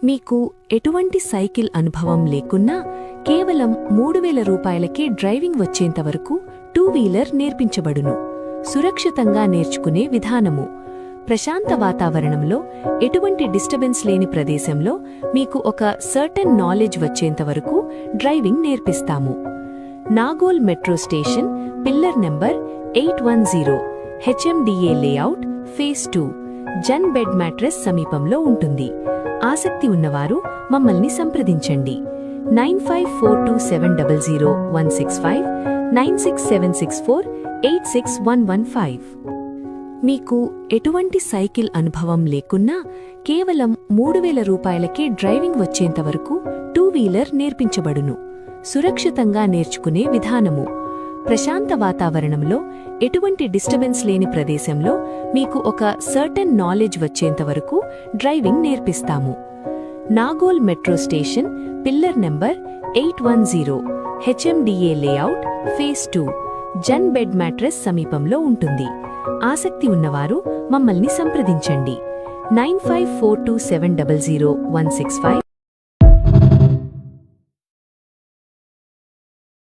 మీకు ఎటువంటి సైకిల్ అనుభవం లేకున్నా కేవలం 3000 రూపాయలకే డ్రైవింగ్ వచ్చేంతవరకు టూ వీలర్ నేర్పించబడును. సురక్షితంగా నేర్చుకునే విధానము. ప్రశాంత వాతావరణంలో ఎటువంటి డిస్టర్బెన్స్ లేని ప్రదేశంలో మీకు ఒక సర్టెన్ నాలెడ్జ్ వచ్చేంతవరకు డ్రైవింగ్ నేర్పిస్తాము. Nagole metro station, pillar number 810, HMDA layout, phase 2, జన్ బెడ్ మ్యాట్రెస్ సమీపంలో ఉంటుంది. ఆసక్తి ఉన్నవారు మమ్మల్ని సంప్రదించండి. 9542700165, 9676486115. మీకు ఎటువంటి సైకిల్ అనుభవం లేకున్నా కేవలం 3000 రూపాయలకే డ్రైవింగ్ వచ్చేంతవరకు టూ వీలర్ నేర్పించబడును. సురక్షితంగా నేర్చుకునే విధానము. ప్రశాంత వాతావరణంలో ఎటువంటి డిస్టర్బెన్స్ లేని ప్రదేశంలో మీకు ఒక సర్టెన్ నాలెడ్జ్ వచ్చేంతవరకు డ్రైవింగ్ నేర్పిస్తాము. Nagole metro station, pillar number 810, HMDA layout, phase 2, జన్ బెడ్ మ్యాట్రెస్ సమీపంలో ఉంటుంది. ఆసక్తి ఉన్నవారు మమ్మల్ని సంప్రదించండి. 9542700165